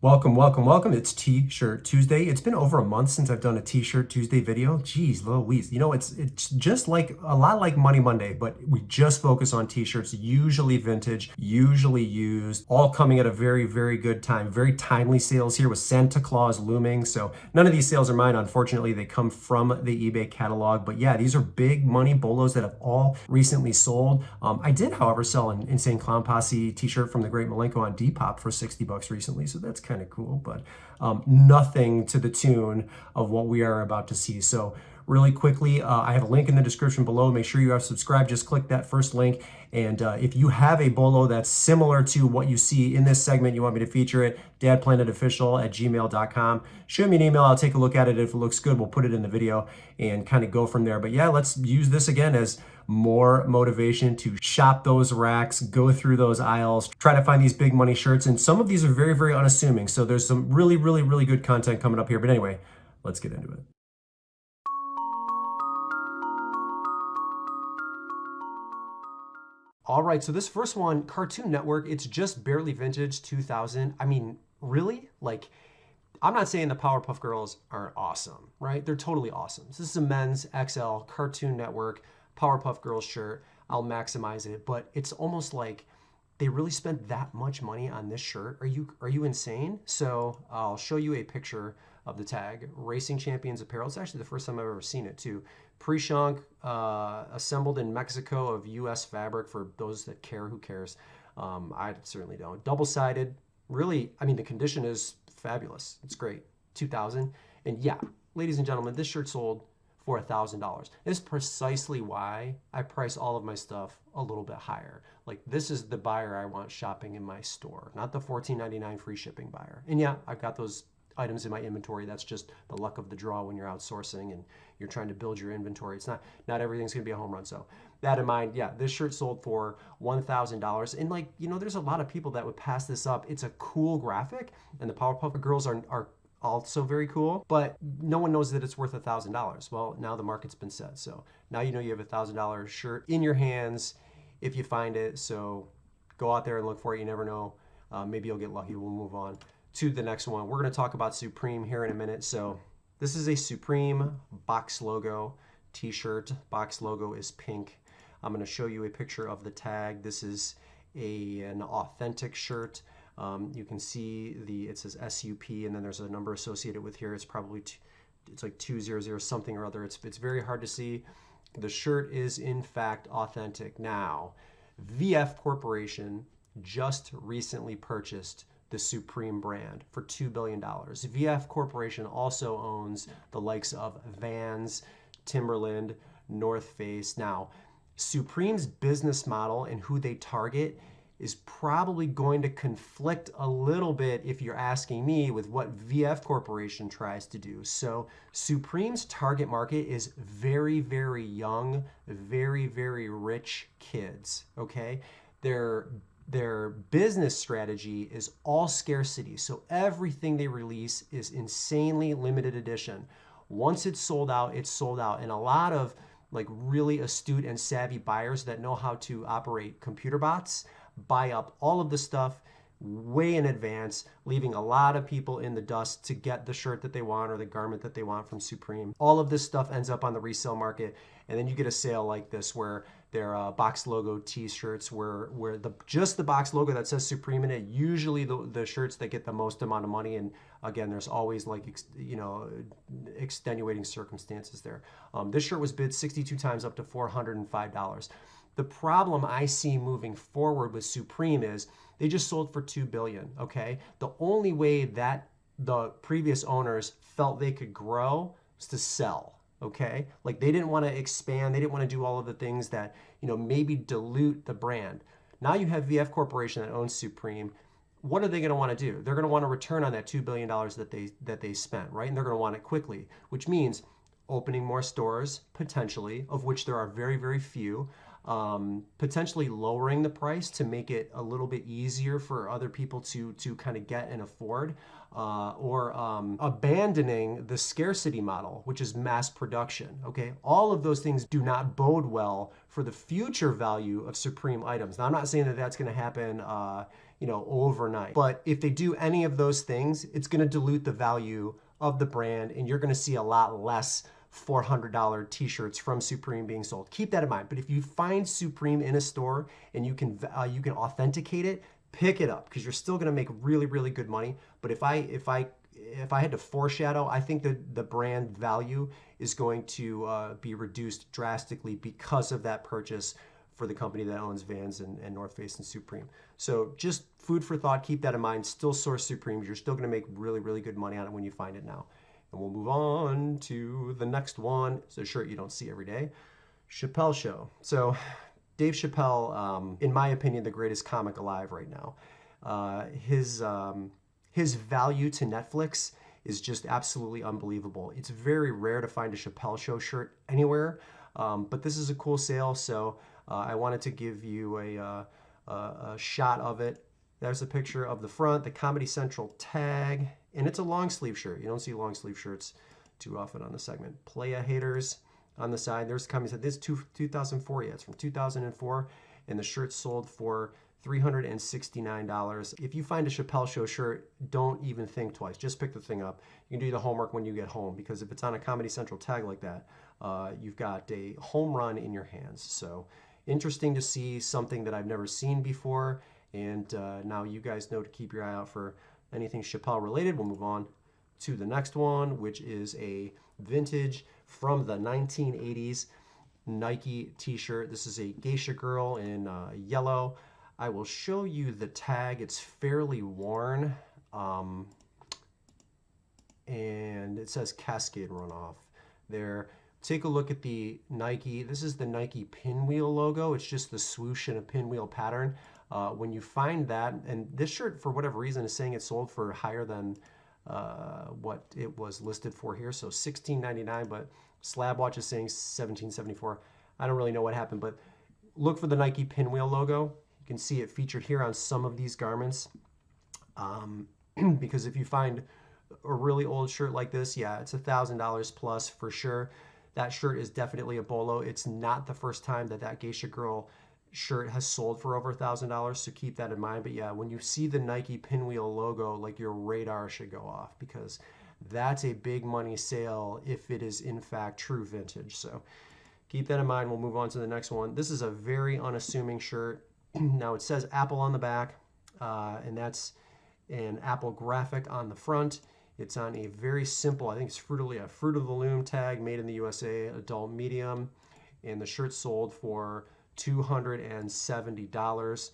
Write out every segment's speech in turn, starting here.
Welcome, welcome, welcome. It's T-Shirt Tuesday. It's been over a month since I've done a T-Shirt Tuesday video. Jeez Louise. You know, it's just like a lot like Money Monday, but we just focus on T-shirts, usually vintage, usually used, all coming at a very, very good time. Very timely sales here with Santa Claus looming. So none of these sales are mine. Unfortunately, they come from the eBay catalog. But yeah, these are big money bolos that have all recently sold. I did, however, sell an Insane Clown Posse T-shirt from the Great Metallica on Depop for 60 bucks recently. So that's kind of cool, but nothing to the tune of what we are about to see. So really quickly, I have a link in the description below. Make sure you are subscribed. Just click that first link. And if you have a bolo that's similar to what you see in this segment, you want me to feature it, dadplanetofficial@gmail.com. Shoot me an email. I'll take a look at it. If it looks good, we'll put it in the video and kind of go from there. But yeah, let's use this again as more motivation to shop those racks, go through those aisles, try to find these big money shirts. And some of these are very, very unassuming. So there's some really, really, really good content coming up here. But anyway, let's get into it. All right, so this first one, Cartoon Network, it's just barely vintage 2000. I mean, really? Like, I'm not saying the Powerpuff Girls aren't awesome, right? They're totally awesome. This is a men's XL Cartoon Network Powerpuff Girls shirt. I'll maximize it, but it's almost like they really spent that much money on this shirt. Are you insane? So I'll show you a picture of the tag. Racing Champions Apparel. It's actually the first time I've ever seen it too. Pre-shunk, assembled in Mexico of U.S. fabric. For those that care, who cares? I certainly don't. Double-sided. Really, I mean, the condition is fabulous. It's great. 2000. And yeah, ladies and gentlemen, this shirt sold for $1,000. This is precisely why I price all of my stuff a little bit higher. Like, this is the buyer I want shopping in my store, not the $14.99 free shipping buyer. And yeah, I've got those items in my inventory. That's just the luck of the draw when you're outsourcing and you're trying to build your inventory. It's not everything's gonna be a home run. So that in mind, yeah, this shirt sold for $1,000. And like, you know, there's a lot of people that would pass this up. It's a cool graphic, and the Powerpuff Girls are also very cool, but no one knows that it's worth $1,000. Well, now the market's been set. So now you know you have a $1,000 shirt in your hands if you find it. So go out there and look for it. You never know. Maybe you'll get lucky. We'll move on to the next one. We're going to talk about Supreme here in a minute. So this is a Supreme box logo t-shirt. Box logo is pink. I'm going to show you a picture of the tag. This is an authentic shirt. You can see it says SUP, and then there's a number associated with here. It's probably it's like 200 something or other. It's very hard to see. The shirt is in fact authentic. Now, VF Corporation just recently purchased the Supreme brand for $2 billion. VF Corporation also owns the likes of Vans, Timberland, North Face. Now, Supreme's business model and who they target is probably going to conflict a little bit, if you're asking me, with what VF Corporation tries to do. So Supreme's target market is very, very young, very, very rich kids, okay? Their business strategy is all scarcity. So everything they release is insanely limited edition. Once it's sold out, it's sold out. And a lot of like really astute and savvy buyers that know how to operate computer bots buy up all of the stuff way in advance, leaving a lot of people in the dust to get the shirt that they want or the garment that they want from Supreme. All of this stuff ends up on the resale market, and then you get a sale like this where they're box logo t-shirts where just the box logo that says Supreme in it, usually the shirts that get the most amount of money. And again, there's always like extenuating circumstances there. This shirt was bid 62 times up to $405. The problem I see moving forward with Supreme is they just sold for $2 billion, okay? The only way that the previous owners felt they could grow was to sell, okay? Like, they didn't want to expand. They didn't want to do all of the things that, maybe dilute the brand. Now you have VF Corporation that owns Supreme. What are they going to want to do? They're going to want to return on that $2 billion that they spent, right? And they're going to want it quickly, which means opening more stores, potentially, of which there are very, very few. Potentially lowering the price to make it a little bit easier for other people to kind of get and afford, or abandoning the scarcity model, which is mass production. Okay, all of those things do not bode well for the future value of Supreme items. Now, I'm not saying that that's going to happen you know, overnight. But if they do any of those things, it's going to dilute the value of the brand, and you're going to see a lot less $400 t-shirts from Supreme being sold. Keep that in mind. But if you find Supreme in a store and you can authenticate it, pick it up, because you're still going to make really, really good money. But if I had to foreshadow, I think that the brand value is going to be reduced drastically because of that purchase for the company that owns Vans and North Face and Supreme. So just food for thought. Keep that in mind. Still source Supreme. You're still going to make really, really good money on it when you find it now. And we'll move on to the next one. It's a shirt you don't see every day. Chappelle Show. So Dave Chappelle, in my opinion, the greatest comic alive right now. His value to Netflix is just absolutely unbelievable. It's very rare to find a Chappelle Show shirt anywhere, but this is a cool sale, so I wanted to give you a shot of it. There's a picture of the front, the Comedy Central tag, and it's a long sleeve shirt. You don't see long sleeve shirts too often on the segment. Playa Haters on the side. There's the Comedy Central. This is 2004, yeah, it's from 2004, and the shirt sold for $369. If you find a Chappelle Show shirt, don't even think twice. Just pick the thing up. You can do the homework when you get home, because if it's on a Comedy Central tag like that, you've got a home run in your hands. So interesting to see something that I've never seen before, and now you guys know to keep your eye out for anything Chappelle related. We'll move on to the next one, which is a vintage from the 1980s Nike t-shirt. This is a geisha girl in yellow. I will show you the tag. It's fairly worn, and it says Cascade Runoff there. Take a look at the Nike. This is the Nike pinwheel logo. It's just the swoosh and a pinwheel pattern. When you find that, and this shirt, for whatever reason, is saying it sold for higher than what it was listed for here, so $16.99, but Slab Watch is saying $17.74. I don't really know what happened, but look for the Nike pinwheel logo. You can see it featured here on some of these garments, because if you find a really old shirt like this, yeah, it's $1,000 plus for sure. That shirt is definitely a bolo. It's not the first time that Geisha Girl shirt has sold for over $1,000, so keep that in mind. But yeah, when you see the Nike pinwheel logo, like, your radar should go off, because that's a big money sale if it is in fact true vintage. So keep that in mind. We'll move on to the next one. This is a very unassuming shirt. Now it says Apple on the back, and that's an Apple graphic on the front. It's on a very simple, I think it's Fruit of the Loom tag, made in the USA, adult medium, and the shirt sold for $270.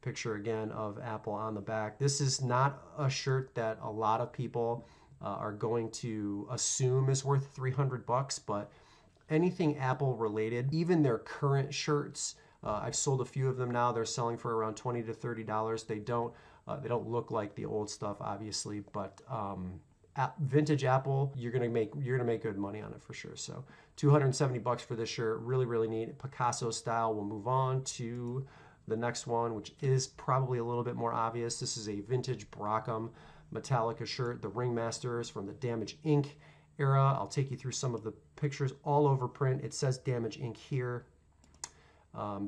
Picture again of Apple on the back. This is not a shirt that a lot of people are going to assume is worth $300, but anything Apple related, even their current shirts, I've sold a few of them now. They're selling for around $20 to $30. They don't look like the old stuff, obviously, but vintage Apple, you're gonna make good money on it for sure. So $270 for this shirt, really, really neat, Picasso style. We'll move on to the next one, which is probably a little bit more obvious. This is a vintage Brockham Metallica shirt, the Ringmasters from the Damage Inc. era. I'll take you through some of the pictures all over print. It says Damage Inc. here.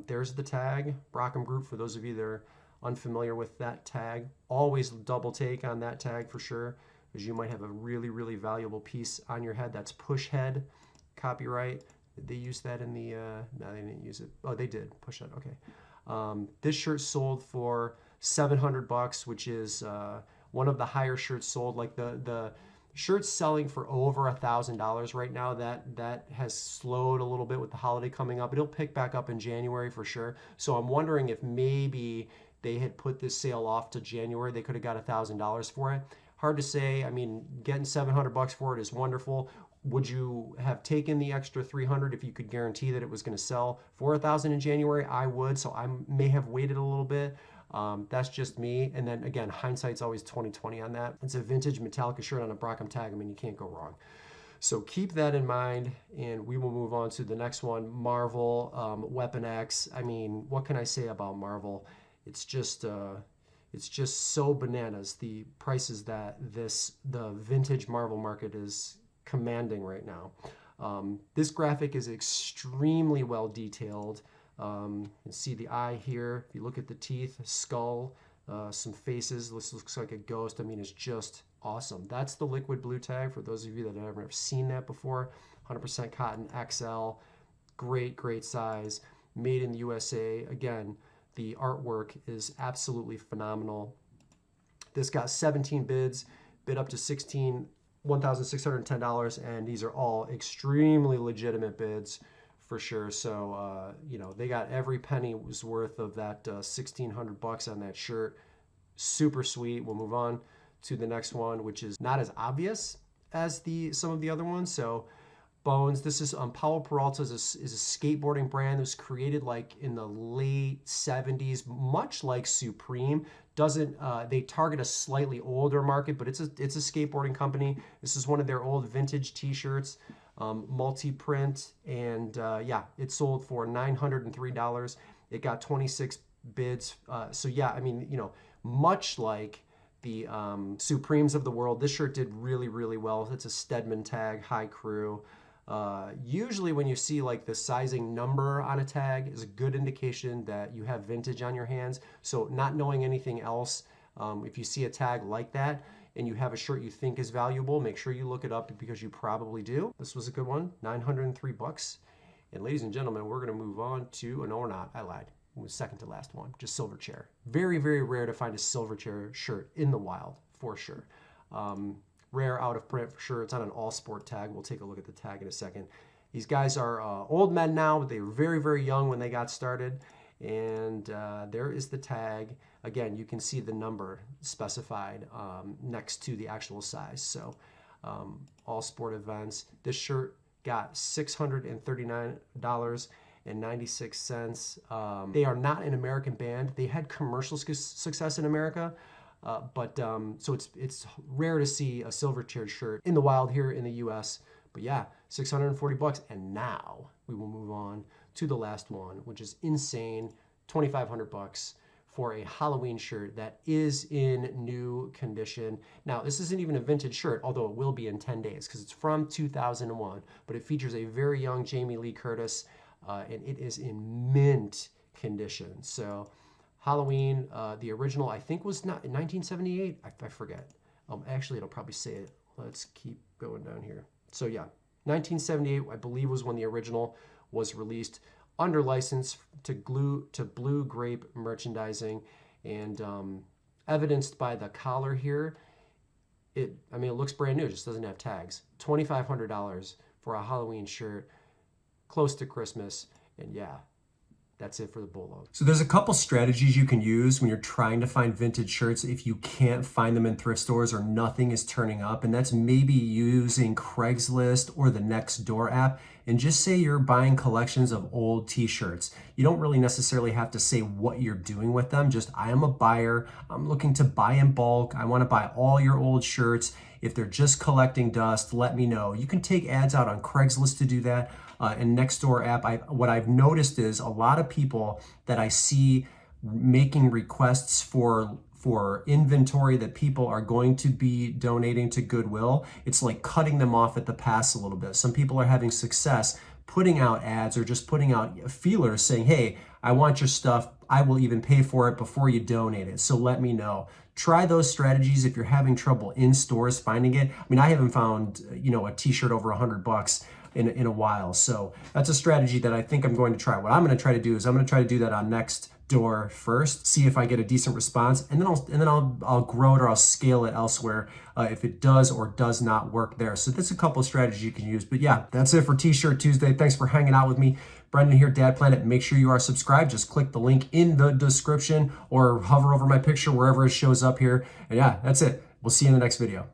There's the tag, Brockham Group, for those of you that are unfamiliar with that tag. Always double take on that tag for sure, because you might have a really, really valuable piece on your head. That's push head copyright. Did they use that in the, no, they didn't use it. Oh, they did, push head, okay. This shirt sold for $700, which is one of the higher shirts sold. Like the shirts selling for over $1,000 right now. That has slowed a little bit with the holiday coming up. It'll pick back up in January for sure. So I'm wondering if maybe they had put this sale off to January. They could have got $1,000 for it. Hard to say. I mean, getting $700 for it is wonderful. Would you have taken the extra $300 if you could guarantee that it was going to sell for $1,000 in January? I would. So I may have waited a little bit. That's just me. And then again, hindsight's always 20/20 on that. It's a vintage Metallica shirt on a Brockham tag. I mean, you can't go wrong. So keep that in mind, and we will move on to the next one, Marvel, Weapon X. I mean, what can I say about Marvel? It's just so bananas, the prices that the vintage Marvel market is commanding right now. This graphic is extremely well detailed. You can see the eye here. If you look at the teeth, skull, some faces. This looks like a ghost. I mean, it's just awesome. That's the liquid blue tag for those of you that have never seen that before. 100% cotton XL. Great size. Made in the USA. Again, the artwork is absolutely phenomenal. This got 17 bids, bid up to $1,610, and these are all extremely legitimate bids for sure. So, you know, they got every penny was worth of that $1,600 on that shirt. Super sweet. We'll move on to the next one, which is not as obvious as some of the other ones. So, Bones. This is Paulo Peralta is a skateboarding brand that was created like in the late 70s, much like Supreme. They target a slightly older market, but it's a skateboarding company. This is one of their old vintage T-shirts, multi-print, and yeah, it sold for $903. It got 26 bids. So yeah, I mean, you know, much like the Supremes of the world, this shirt did really well. It's a Stedman tag, high crew. Usually when you see like the sizing number on a tag is a good indication that you have vintage on your hands. So not knowing anything else, if you see a tag like that and you have a shirt you think is valuable, make sure you look it up because you probably do. This was a good one, $903. And ladies and gentlemen, we're gonna move on to, no we're not, I lied. It was second to last one, just Silverchair. Very rare to find a Silverchair shirt in the wild, for sure. Rare, out of print for sure. It's on an all sport tag. We'll take a look at the tag in a second. These guys are old men now, but they were very young when they got started. And there is the tag. Again, you can see the number specified next to the actual size. So all sport events. This shirt got $639.96. They are not an American band. They had commercial success in America. So it's rare to see a Silverchair shirt in the wild here in the US. But yeah, $640. And now we will move on to the last one, which is insane, $2,500 for a Halloween shirt that is in new condition. Now, this isn't even a vintage shirt, although it will be in 10 days because it's from 2001, but it features a very young Jamie Lee Curtis, and it is in mint condition. So Halloween, the original, I think was not in 1978. I forget. Actually, it'll probably say it. Let's keep going down here. So yeah, 1978, I believe, was when the original was released under license to Blue Grape Merchandising, and evidenced by the collar here. It looks brand new. It just doesn't have tags. $2,500 for a Halloween shirt, close to Christmas, and yeah. That's it for the bolo. So there's a couple strategies you can use when you're trying to find vintage shirts if you can't find them in thrift stores or nothing is turning up. And that's maybe using Craigslist or the Nextdoor app and just say you're buying collections of old t-shirts. You don't really necessarily have to say what you're doing with them. Just, I am a buyer. I'm looking to buy in bulk. I want to buy all your old shirts. If they're just collecting dust, let me know. You can take ads out on Craigslist to do that. And Nextdoor app, what I've noticed is a lot of people that I see making requests for inventory that people are going to be donating to Goodwill, it's like cutting them off at the pass a little bit. Some people are having success putting out ads or just putting out feelers saying, hey, I want your stuff. I will even pay for it before you donate it. So let me know. Try those strategies if you're having trouble in stores finding it. I mean, I haven't found, a t-shirt over $100 in a while. So that's a strategy that I think I'm going to try. What I'm going to try to do is I'm going to try to do that on Nextdoor first, see if I get a decent response, and then I'll grow it or I'll scale it elsewhere if it does or does not work there. So that's a couple of strategies you can use. But yeah, that's it for T-Shirt Tuesday. Thanks for hanging out with me. Brendan here, Dad Planet. Make sure you are subscribed. Just click the link in the description or hover over my picture wherever it shows up here. And yeah, that's it. We'll see you in the next video.